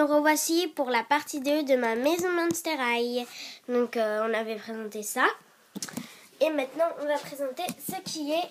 nous revoici pour la partie 2 de ma maison Monster High. Donc on avait présenté ça. Et maintenant on va présenter ce qui est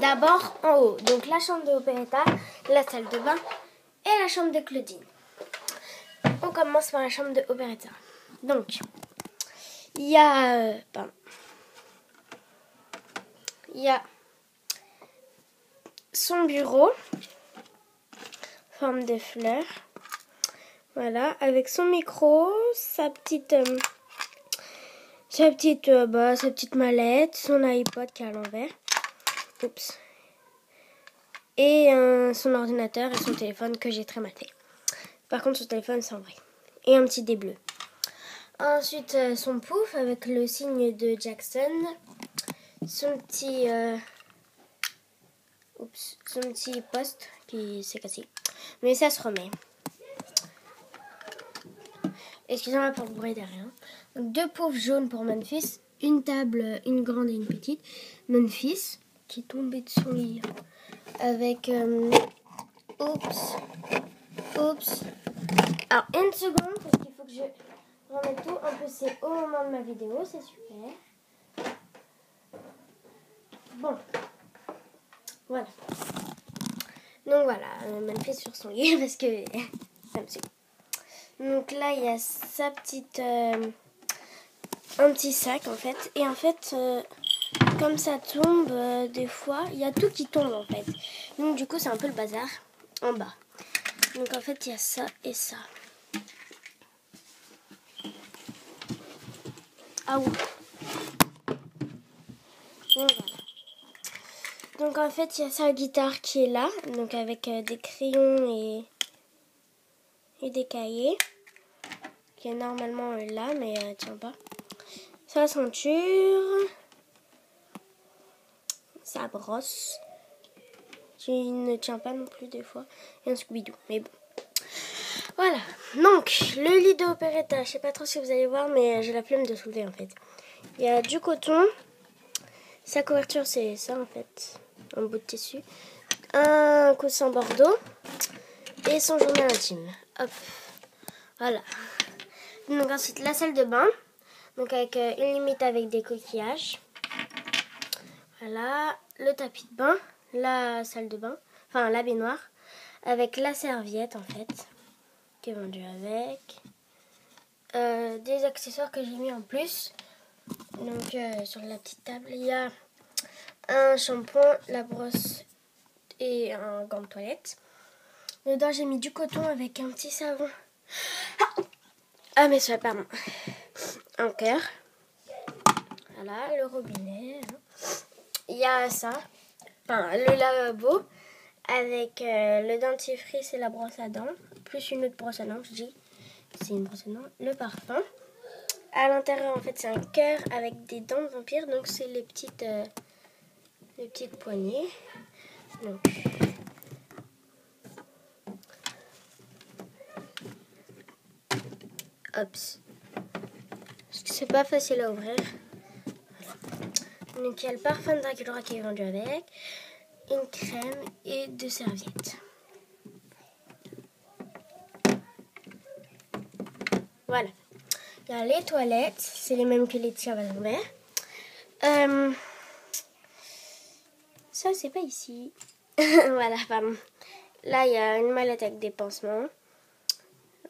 d'abord en haut. Donc la chambre de Operetta, la salle de bain et la chambre de Claudine. On commence par la chambre de Operetta. Donc il y a son bureau, forme de fleur. Voilà, avec son micro, sa petite mallette, son iPod qui est à l'envers. Oups. Et son ordinateur et son téléphone que j'ai trématé. Par contre, son téléphone c'est en vrai. Et un petit dé bleu. Ensuite, son pouf avec le signe de Jackson. Son petit poste qui s'est cassé. Mais ça se remet. Excusez-moi pour le bruit derrière. Donc, 2 poufs jaunes pour Memphis. Une table, une grande et une petite. Memphis qui est tombé de son lit. Avec... Oups. Alors, une seconde parce qu'il faut que je remette tout. En plus, c'est au moment de ma vidéo. C'est super. Bon. Voilà. Donc voilà, Memphis sur son lit parce que ça me suit. Donc là, il y a sa petite... un petit sac en fait. Et en fait, comme ça tombe, des fois, il y a tout qui tombe en fait. Donc du coup, c'est un peu le bazar en bas. Donc en fait, il y a ça et ça. Ah oui. Donc voilà. Donc en fait, il y a sa guitare qui est là. Donc avec des crayons et des cahiers. Qui est normalement là, mais elle tient pas. Sa ceinture. Sa brosse. Qui ne tient pas non plus des fois. Et un Scooby-Doo, mais bon. Voilà. Donc, le lit d'Operetta. Je sais pas trop si vous allez voir, mais j'ai la flemme de soulever en fait. Il y a du coton. Sa couverture, c'est ça en fait. Un bout de tissu. Un coussin bordeaux. Et son journal intime. Hop. Voilà. Donc ensuite, la salle de bain. Donc avec une limite avec des coquillages. Voilà. Le tapis de bain. La salle de bain. Enfin, la baignoire. Avec la serviette en fait. Qui est vendue avec. Des accessoires que j'ai mis en plus. Donc sur la petite table, il y a un shampoing, la brosse et un gant de toilette. Dedans, j'ai mis du coton avec un petit savon. Ah mais ça, pardon. Un cœur. Voilà, le robinet. Il y a ça. Enfin, le lavabo avec le dentifrice et la brosse à dents. Plus une autre brosse à dents, je dis. C'est une brosse à dents. Le parfum. À l'intérieur, en fait, c'est un cœur avec des dents de vampire. Donc, c'est les petites poignées. Donc, hop. C'est pas facile à ouvrir. Voilà. Donc, il y a le parfum de Dracula qui est vendu avec. Une crème et 2 serviettes. Voilà. Il y a les toilettes. C'est les mêmes que les tiers à l'envers. Ça, c'est pas ici. Voilà, pardon. Là, il y a une mallette avec des pansements.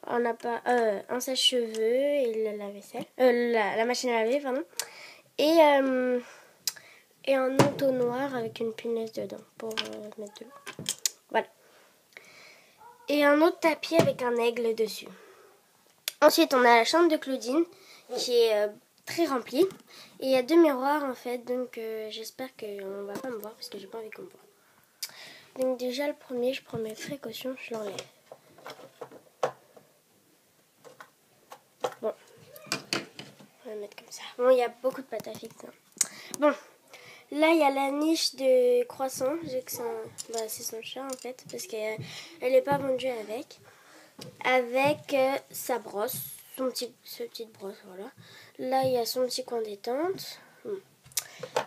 On a pas un sèche-cheveux et le lave-vaisselle. La machine à laver, pardon. Et un entonnoir avec une punaise dedans pour mettre de l'eau. Voilà. Et un autre tapis avec un aigle dessus. Ensuite, on a la chambre de Claudine qui est très remplie. Et il y a 2 miroirs en fait. Donc j'espère qu'on va pas me voir parce que j'ai pas envie qu'on me voit. Donc déjà le premier, je prends mes précautions, je l'enlève. Bon. On va le mettre comme ça. Bon, il y a beaucoup de pâte à fixer. Bon. Là, il y a la niche de croissant. J'ai que c'est son chat en fait. Parce qu'elle n'est pas vendue avec. Avec sa brosse. Sa petite brosse, voilà. Là, il y a son petit coin détente.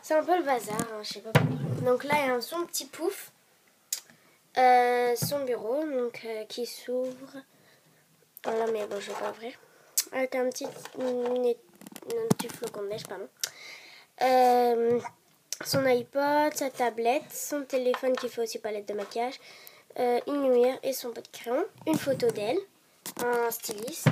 C'est un peu le bazar, hein, je sais pas pourquoi. Donc là, il y a son petit pouf. Son bureau, donc qui s'ouvre Voilà, mais bon, je vais pas ouvrir. Avec un petit flocon de neige, pardon. Son iPod, sa tablette, son téléphone qui fait aussi palette de maquillage, une lumière et son pot de crayon, une photo d'elle, un styliste,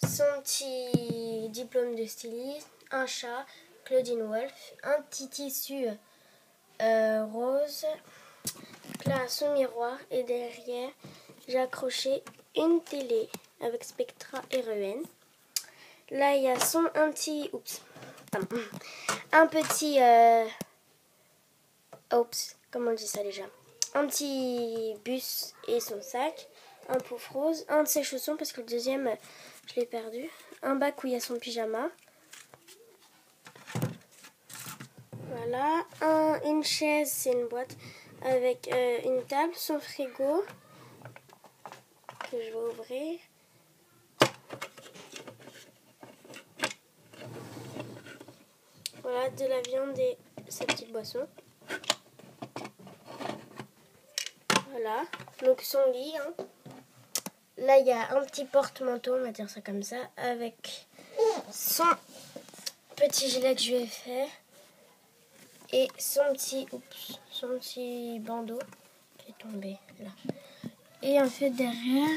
son petit diplôme de styliste, un chat, Claudine Wolf, un petit tissu rose, là son miroir et derrière j'ai accroché une télé avec Spectra REN. Là il y a un petit comment on dit ça déjà, un petit bus et son sac, un pouf rose, un de ses chaussons parce que le deuxième je l'ai perdu, un bac où il y a son pyjama, voilà, une chaise, c'est une boîte avec une table, son frigo que je vais ouvrir. Voilà, de la viande et sa petite boisson. Voilà, donc son lit. Hein. Là, il y a un petit porte-manteau, on va dire ça comme ça, avec son petit gilet que je lui ai fait. Et son petit bandeau qui est tombé là. Et en fait, derrière,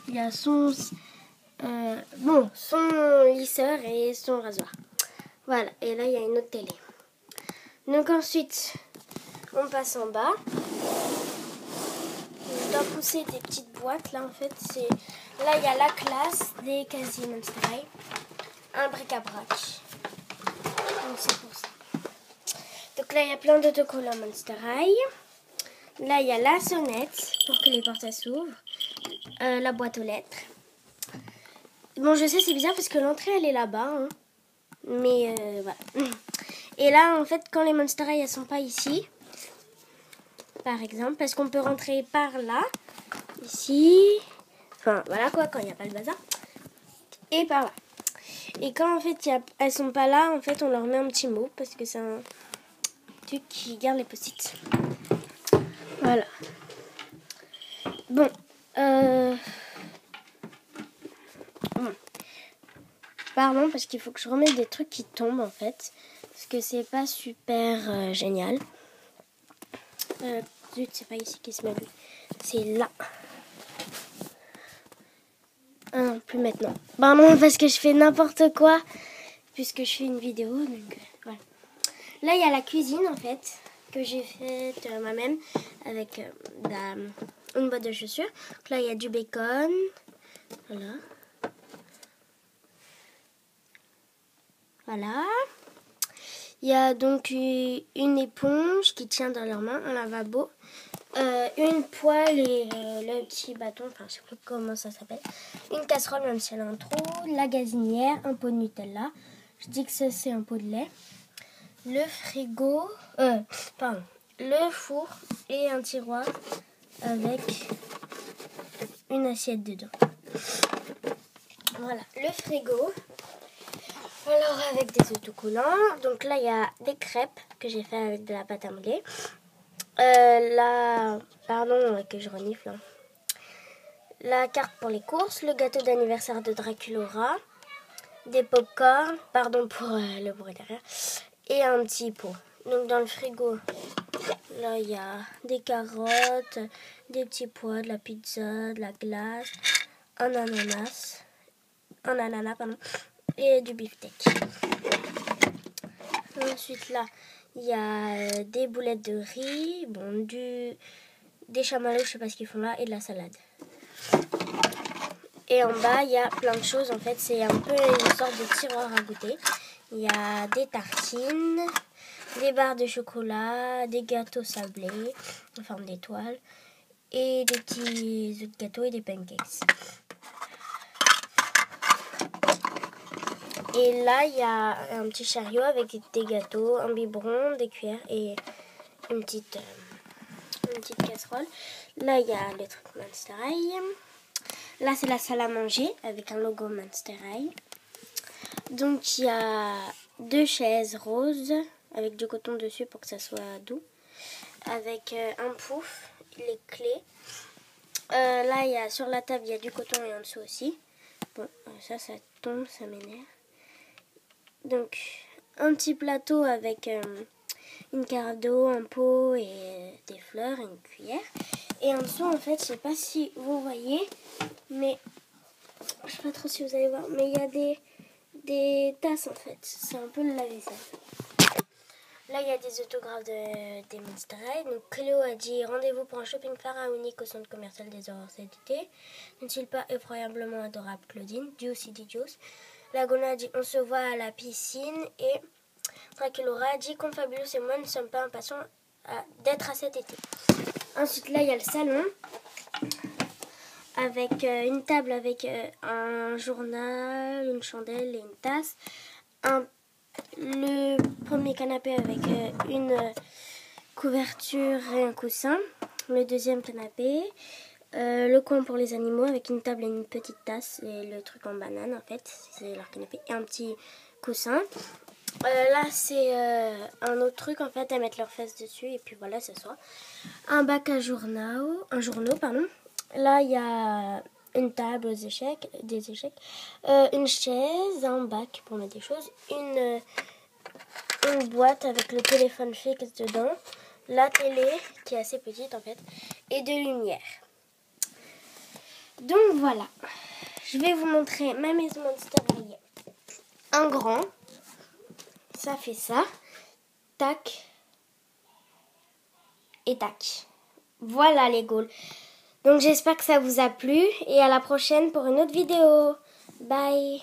il y a son lisseur et son rasoir. Voilà, et là, il y a une autre télé. Donc ensuite, on passe en bas. On doit pousser des petites boîtes. Là, en fait, là, il y a la classe des casiers Monster High. Un bric-à-brac. Donc, c'est pour ça. Donc là, il y a plein d'autocollants Monster High. Là, il y a la sonnette pour que les portes s'ouvrent. La boîte aux lettres. Bon, je sais, c'est bizarre parce que l'entrée, elle est là-bas. Hein. Mais voilà. Et là, en fait, quand les Monster High, elles sont pas ici, par exemple, parce qu'on peut rentrer par là, ici, enfin, voilà quoi, quand il n'y a pas le bazar, et par là. Et quand, en fait, elles sont pas là, en fait, on leur met un petit mot, parce que c'est un truc qui garde les post-it. Voilà. Bon. Pardon, parce qu'il faut que je remette des trucs qui tombent, en fait. Parce que c'est pas super génial. Zut, c'est pas ici qu'il se met. C'est là. Ah non, plus maintenant. Pardon, parce que je fais n'importe quoi. Puisque je fais une vidéo, donc voilà. Là, il y a la cuisine, en fait, que j'ai faite moi-même avec une boîte de chaussures. Donc là, il y a du bacon. Voilà. Voilà. Il y a donc une éponge qui tient dans leurs mains, un lavabo, une poêle et le petit bâton, enfin je sais plus comment ça s'appelle, une casserole même si elle a un trou, la gazinière, un pot de Nutella, je dis que ça c'est un pot de lait, le frigo, le four et un tiroir avec une assiette dedans. Voilà, le frigo. Alors avec des autocollants, donc là il y a des crêpes que j'ai fait avec de la pâte à modeler. Que je renifle. Hein. La carte pour les courses, le gâteau d'anniversaire de Draculaura, des pop-corn, pardon pour le bruit derrière, et un petit pot. Donc dans le frigo, là il y a des carottes, des petits pois, de la pizza, de la glace, un ananas, et du beefsteak. Ensuite là, il y a des boulettes de riz, des chamallows, je sais pas ce qu'ils font là, et de la salade. Et en bas, il y a plein de choses. En fait, c'est un peu une sorte de tiroir à goûter. Il y a des tartines, des barres de chocolat, des gâteaux sablés en forme d'étoile et des petits autres gâteaux et des pancakes. Et là, il y a un petit chariot avec des gâteaux, un biberon, des cuillères et une petite casserole. Là, il y a le truc Monster High. Là, c'est la salle à manger avec un logo Monster High. Donc, il y a 2 chaises roses avec du coton dessus pour que ça soit doux. Avec un pouf, les clés, Là, sur la table, il y a du coton et en dessous aussi. Bon, ça tombe, ça m'énerve. Donc, un petit plateau avec une carafe d'eau, un pot et des fleurs et une cuillère. Et en dessous, en fait, je sais pas si vous voyez, mais je sais pas trop si vous allez voir, mais il y a des tasses en fait. C'est un peu le lave-vaisselle. Là, il y a des autographes des Monster High. Donc, Cléo a dit rendez-vous pour un shopping pharaonique au centre commercial des Aurores cet été. N'est-il pas effroyablement adorable, Claudine? Juice dit Juice. Laguna a dit on se voit à la piscine. Et Draculaura a dit Confabulous et moi ne sommes pas impatients d'être à cet été. Ensuite, là, il y a le salon avec une table avec un journal, une chandelle et une tasse. Le premier canapé avec une couverture et un coussin. Le deuxième canapé. Le coin pour les animaux avec une table et une petite tasse. Et le truc en banane en fait. C'est leur canapé. Et un petit coussin. Là c'est un autre truc en fait à mettre leurs fesses dessus. Et puis voilà, s'asseoir. Un bac à journaux. Là il y a une table des échecs, une chaise, un bac pour mettre des choses, une boîte avec le téléphone fixe dedans, la télé qui est assez petite en fait, et de lumière. Donc voilà, je vais vous montrer ma maison Monster High. Un grand, ça fait ça, tac, et tac. Voilà les Gaules. Donc j'espère que ça vous a plu et à la prochaine pour une autre vidéo. Bye.